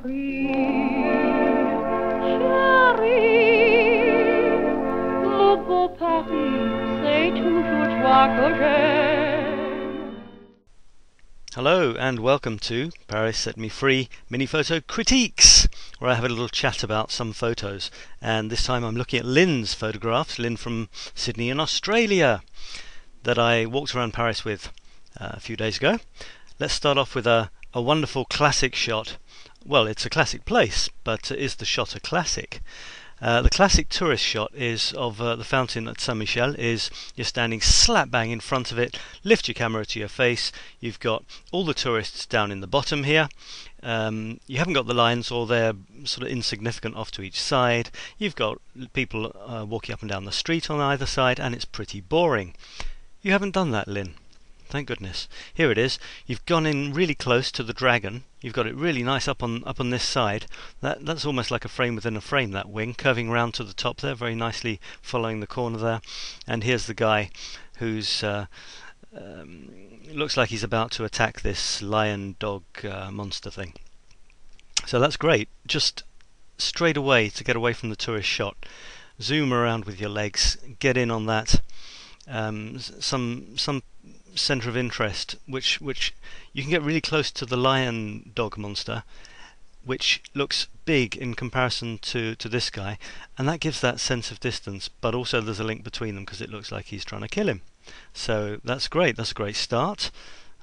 chérie, mon beau Paris, c'est toujours toi que j'aime. Hello and welcome to Paris Set Me Free Mini Photo Critiques, where I have a little chat about some photos. And this time I'm looking at Lynne's photographs, Lynne from Sydney in Australia, that I walked around Paris with a few days ago. Let's start off with a wonderful classic shot. Well, it's a classic place, but is the shot a classic? The classic tourist shot is of the fountain at Saint-Michel. You're standing slap bang in front of it, lift your camera to your face, you've got all the tourists down in the bottom here, you haven't got the lines, or they're sort of insignificant off to each side, you've got people walking up and down the street on either side, and it's pretty boring. You haven't done that, Lynne. Thank goodness. Here it is. You've gone in really close to the dragon. You've got it really nice up on this side. That's almost like a frame within a frame, that wing, curving round to the top there, very nicely following the corner there. And here's the guy who's looks like he's about to attack this lion dog monster thing. So that's great. Just straight away, to get away from the tourist shot, zoom around with your legs, get in on that. Some centre of interest, which you can get really close to the lion dog monster, which looks big in comparison to this guy, and that gives that sense of distance, but also there's a link between them because it looks like he's trying to kill him. So that's great. That's a great start.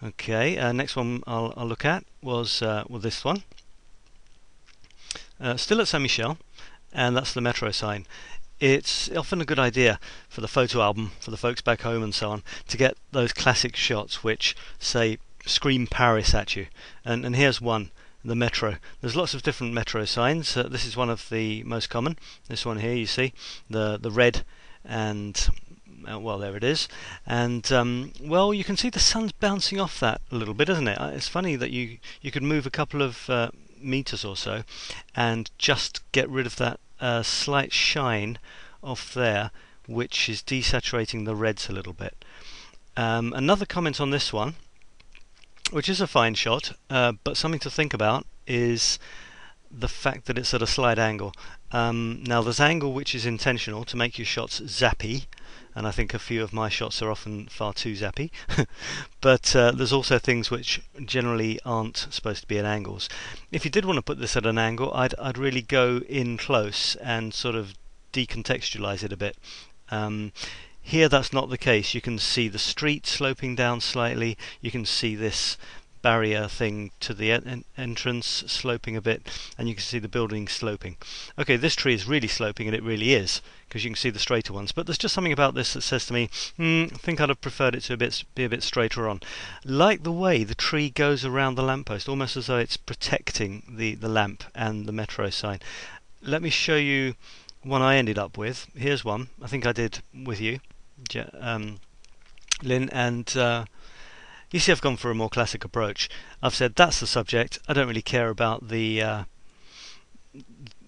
Okay, next one I'll look at was this one, still at Saint-Michel, and that's the metro sign. It's often a good idea for the photo album, for the folks back home and so on, to get those classic shots which, say, scream Paris at you. And here's one, the metro. There's lots of different metro signs. This is one of the most common. This one here, you see, the red, and well, there it is. And well, you can see the sun's bouncing off that a little bit, isn't it? It's funny that you could move a couple of meters or so and just get rid of that slight shine off there, which is desaturating the reds a little bit. Another comment on this one, which is a fine shot, but something to think about, is the fact that it's at a slight angle. Now there's angle which is intentional to make your shots zappy, and I think a few of my shots are often far too zappy, but there's also things which generally aren't supposed to be at angles. If you did want to put this at an angle, I'd really go in close and sort of decontextualize it a bit. Here that's not the case. You can see the street sloping down slightly, you can see this barrier thing to the entrance sloping a bit, and you can see the building sloping. Okay, this tree is really sloping, and it really is, because you can see the straighter ones, but there's just something about this that says to me, I think I'd have preferred it to be a bit straighter on. Like the way the tree goes around the lamppost, almost as though it's protecting the lamp and the metro sign. Let me show you one I ended up with. Here's one I think I did with you, Lynne, and you see I've gone for a more classic approach. I've said that's the subject, I don't really care about the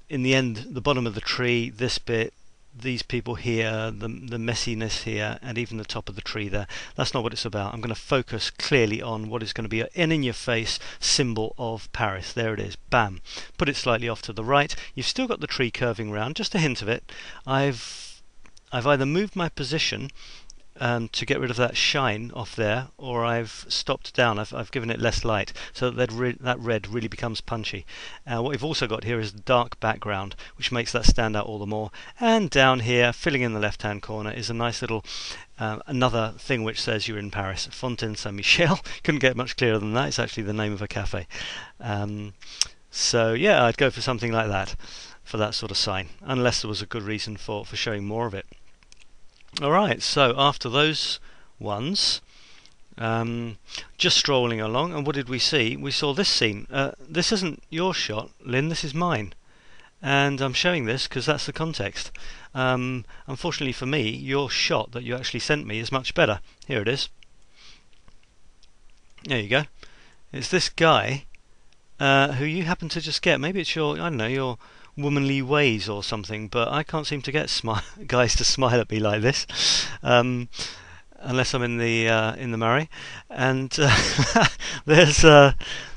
in the end, the bottom of the tree, this bit, these people here, the messiness here, and even the top of the tree there. That's not what it's about. I'm going to focus clearly on what is going to be an in-your-face symbol of Paris. There it is, bam. Put it slightly off to the right. You've still got the tree curving round, just a hint of it. I've either moved my position to get rid of that shine off there, or I've stopped down, I've given it less light, so that red really becomes punchy. What we've also got here is the dark background, which makes that stand out all the more. And down here, filling in the left hand corner, is a nice little another thing which says you're in Paris, Fontaine Saint-Michel. Couldn't get much clearer than that. It's actually the name of a cafe. So yeah, I'd go for something like that, for that sort of sign, unless there was a good reason for showing more of it. Alright, so after those ones, just strolling along, and what did we see? We saw this scene. This isn't your shot, Lynne, this is mine. And I'm showing this because that's the context. Unfortunately for me, your shot that you actually sent me is much better. Here it is. There you go. It's this guy who you happen to just get. Maybe it's your, I don't know, your womanly ways or something, but I can't seem to get guys to smile at me like this, unless I'm in the Murray. And there's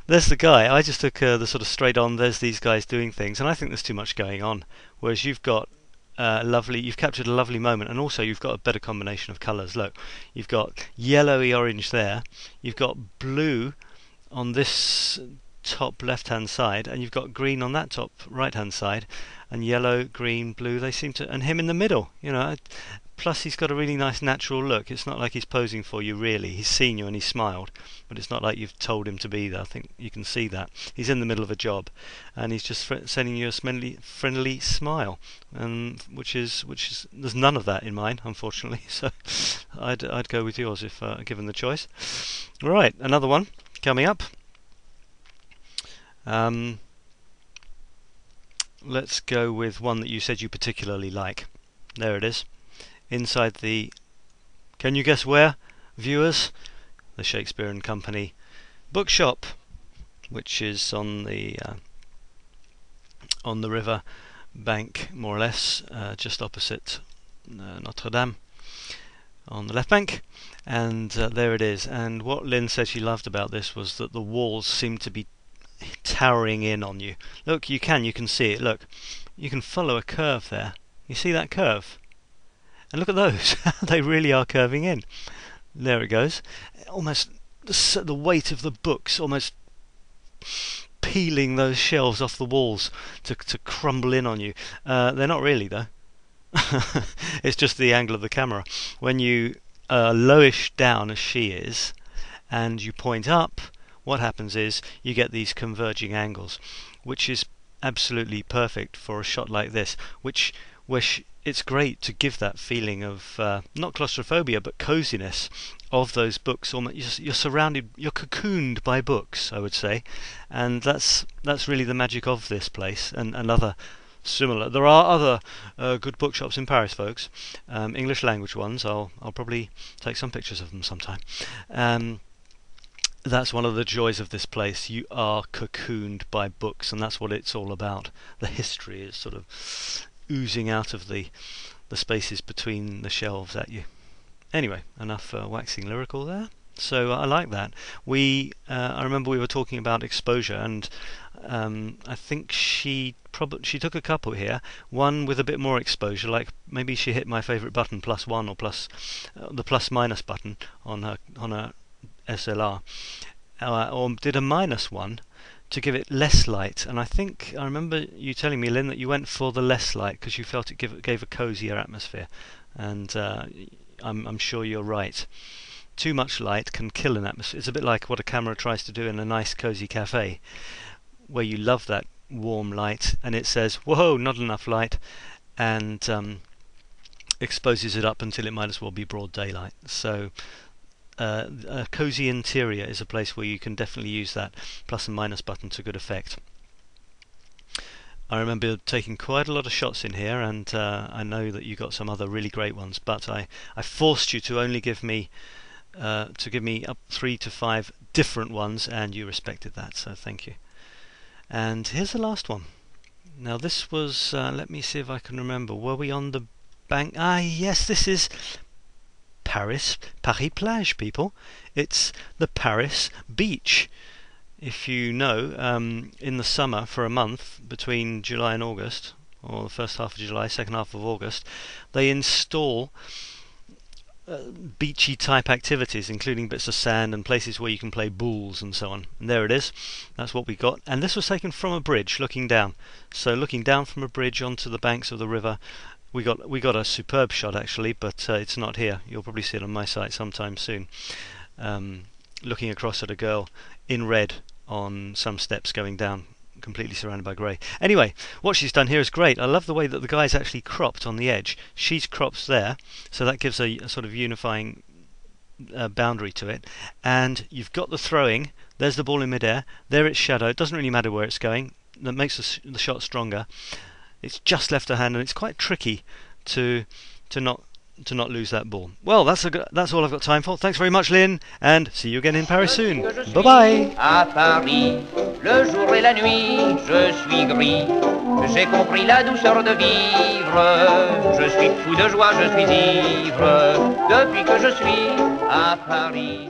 there's the guy. I just took the sort of straight on. There's these guys doing things, and I think there's too much going on. Whereas you've got you've captured a lovely moment, and also you've got a better combination of colours. Look, you've got yellowy orange there, you've got blue on this top left hand side, and you've got green on that top right hand side, and yellow, green, blue. They seem to, and him in the middle. Plus he's got a really nice natural look. It's not like he's posing for you really. He's seen you and he's smiled, but it's not like you've told him to be there. I think you can see that. He's in the middle of a job and he's just sending you a friendly smile, which is there's none of that in mine, unfortunately. So I'd go with yours if given the choice. Right, another one coming up. Let's go with one that you said you particularly like. There it is. Inside the, can you guess where, viewers? The Shakespeare and Company bookshop, which is on the river bank, more or less, just opposite Notre Dame, on the left bank. And there it is. And what Lynne said she loved about this was that the walls seemed to be towering in on you. Look, you can see it. Look, you can follow a curve there. You see that curve? And look at those. They really are curving in. There it goes. Almost the weight of the books almost peeling those shelves off the walls to crumble in on you. They're not really, though. It's just the angle of the camera. When you lowish down as she is and you point up, what happens is you get these converging angles, which is absolutely perfect for a shot like this, it's great to give that feeling of not claustrophobia but coziness of those books. You're surrounded, you're cocooned by books, I would say, and that's really the magic of this place and other similar. There are other good bookshops in Paris, folks, English language ones. I'll probably take some pictures of them sometime. That's one of the joys of this place. You are cocooned by books, and that's what it's all about. The history is sort of oozing out of the spaces between the shelves at you. Anyway, enough waxing lyrical there. So I like that. I remember we were talking about exposure, and I think she took a couple here. One with a bit more exposure, like maybe she hit my favourite button, +1 or plus the plus-minus button on her SLR, or did a -1 to give it less light. And I think I remember you telling me, Lynne, that you went for the less light because you felt it gave a cozier atmosphere, and I'm sure you're right. Too much light can kill an atmosphere. It's a bit like what a camera tries to do in a nice cozy cafe, where you love that warm light and it says, whoa, not enough light, and exposes it up until it might as well be broad daylight. So a cozy interior is a place where you can definitely use that plus and minus button to good effect. I remember taking quite a lot of shots in here, and I know that you got some other really great ones, but I forced you to only give me up 3 to 5 different ones, and you respected that, so thank you. And here's the last one. Now this was, let me see if I can remember, were we on the bank? Ah yes, this is Paris plage, people. It's the Paris beach. If you know, in the summer for a month between July and August, or the first half of July, second half of August, they install beachy type activities, including bits of sand and places where you can play boules and so on. And there it is. That's what we got. And this was taken from a bridge, looking down. So looking down from a bridge onto the banks of the river. We got a superb shot actually, but it's not here. You'll probably see it on my site sometime soon. Looking across at a girl in red on some steps going down, completely surrounded by grey. Anyway, what she's done here is great. I love the way that the guy's actually cropped on the edge. She's cropped there, so that gives a sort of unifying boundary to it. And you've got the throwing. There's the ball in midair. There it's shadow. It doesn't really matter where it's going. That makes the shot stronger. It's just left her hand, and it's quite tricky to not lose that ball. Well, that's all I've got time for. Thanks very much, Lynne, and see you again in Paris soon. Bye bye. À Paris, le jour et la nuit, je suis gris. J'ai compris la douceur de vivre. Je suis fou de joie, je suis ivre depuis que je suis à Paris.